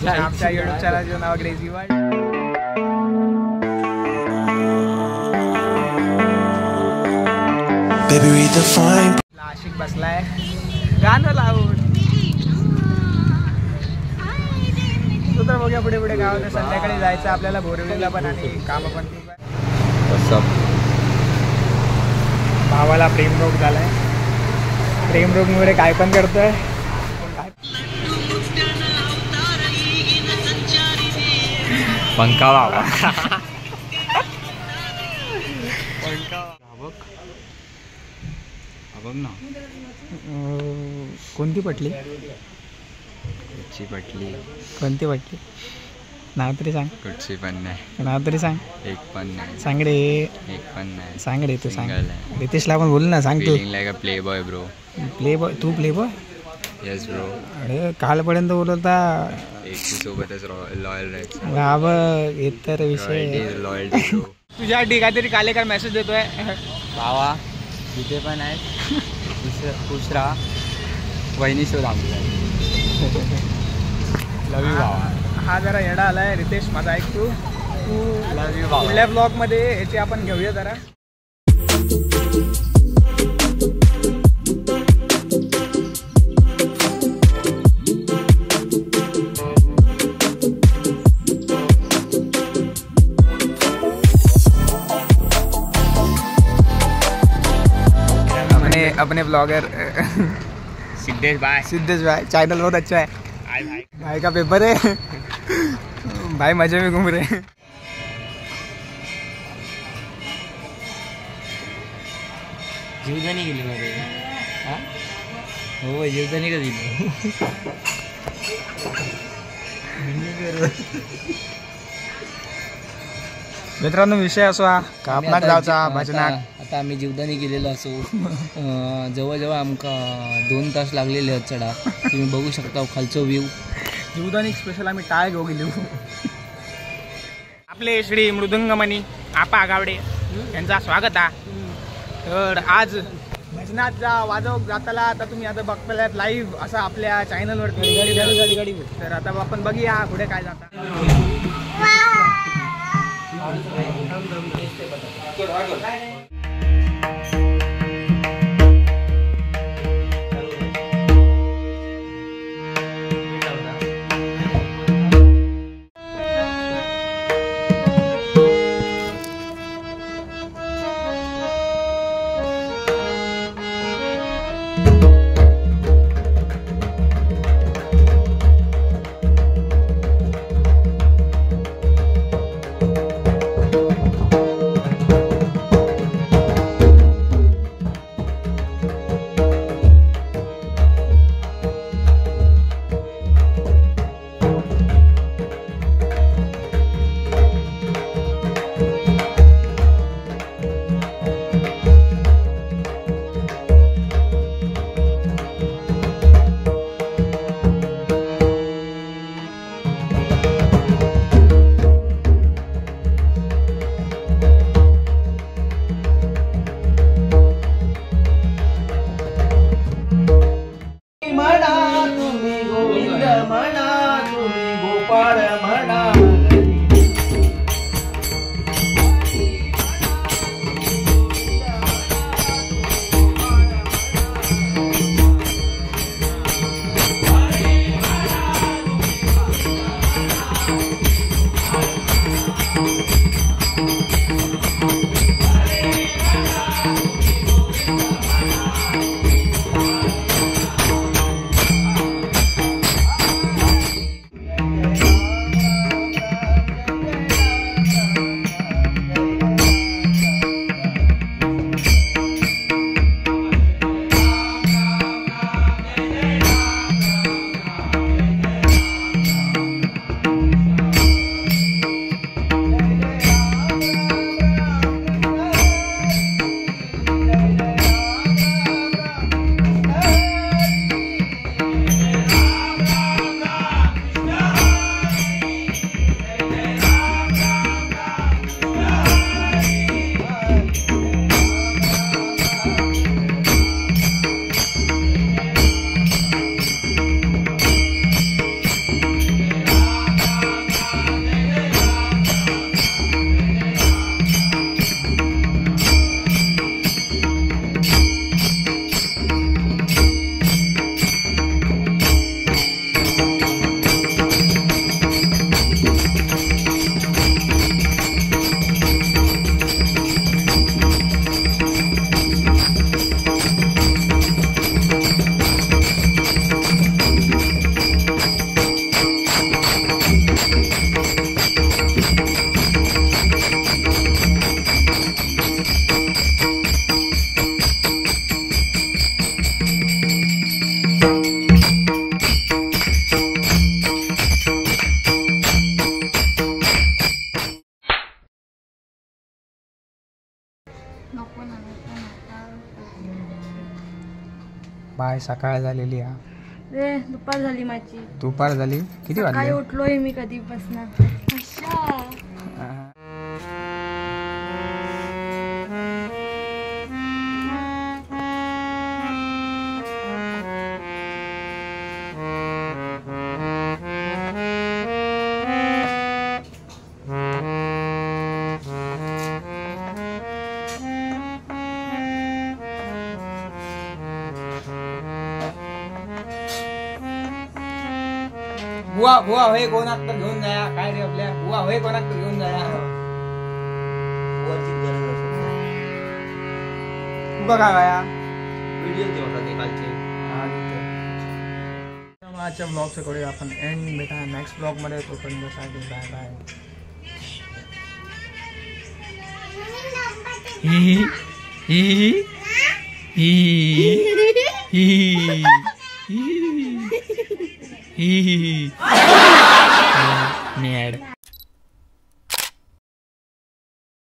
आमच्या युट्यूब चॅनलचं नाव crazy world. आशिक बसलाय गाणं लावून. तू तर बघूया पुढे पुढे गावात संध्याकाळी जायचं आपल्याला बोरिवलीला पण आणि कामं पण खूप आहे. भावाला प्रेमरोग झालाय. प्रेमरोगमुळे काय पण करतोय. पंखा बाबा बघ ना. कोणती पटली? कुठची पटली? कोणती पटली? नाव तरी सांग. कुठची पण नाही. नाव तरी सांग. एक पण नाही. सांग रे. एक पण नाही. सांग रे तू. सांग. रितेशला पण बोल ना. सांग तू. Like a playboy bro. Playboy? तू प्ले बॉय? Yes bro. अरे कालपर्यंत बोलवता एकटी सोबतच लॉयल राहायचं. बाबा येत तर विषय लॉयल्टी ब्रो. तुझ्या काहीतरी कालेकर मेसेज देतोय. भावा तिथे पण आहे. खुश राहा. वहिनी शोध आमच्या. लव यू भावा. हा जरा येडा आलाय रितेश माझा. ऐक तू लव यू भावा. पुढल्या ब्लॉगमध्ये याची आपण घेऊया जरा. अपने ब्लॉगर सिद्धेश भाई. सिद्धेश भाई चैनल बहुत अच्छा है. भाई का पेपर है. भाई मजे में घूम रहे हैं. जीवदानी गेली ना रे. हो जीवदानी का दिली. मित्रांनो विषय असो हा कापणाक जावचा भजनाक. आता आम्ही जीवदानी गेलेलो असो. जवळजवळ आमका 2 तास लागलेले आहेत चढा. तुम्ही बघू शकता खालचो व्ह्यू. जीवदानी स्पेशल आम्ही टाळ घेऊ गेलो. आपले श्री मृदुंगमणी आपा आगावडे यांचा स्वागत आहे. तर आज भजनात वाजव जाताला आता तुम्ही आता बघतालात लाईव्ह असं आपल्या चॅनलवरती. गाडी तर आता आपण बघूया पुढे काय जाता. नको ना बाय सकाळ झालेली हा. रे दुपार झाली माझी. दुपार झाली. किती काय वाजले? उठलोय मी कधीपासून. अच्छा बुवा बुवा होय कोणाक तर घेऊन जाया. काय रे आपल्या बुवा होय कोणाक तर घेऊन जाया. तुका काय वाया व्हिडिओ होता ते कालचे. आजच्या ब्लॉगचं करूया आपण एंड. भेटा नेक्स्ट ब्लॉग मध्ये. तोपर्यंत बाय बाय. मॅड.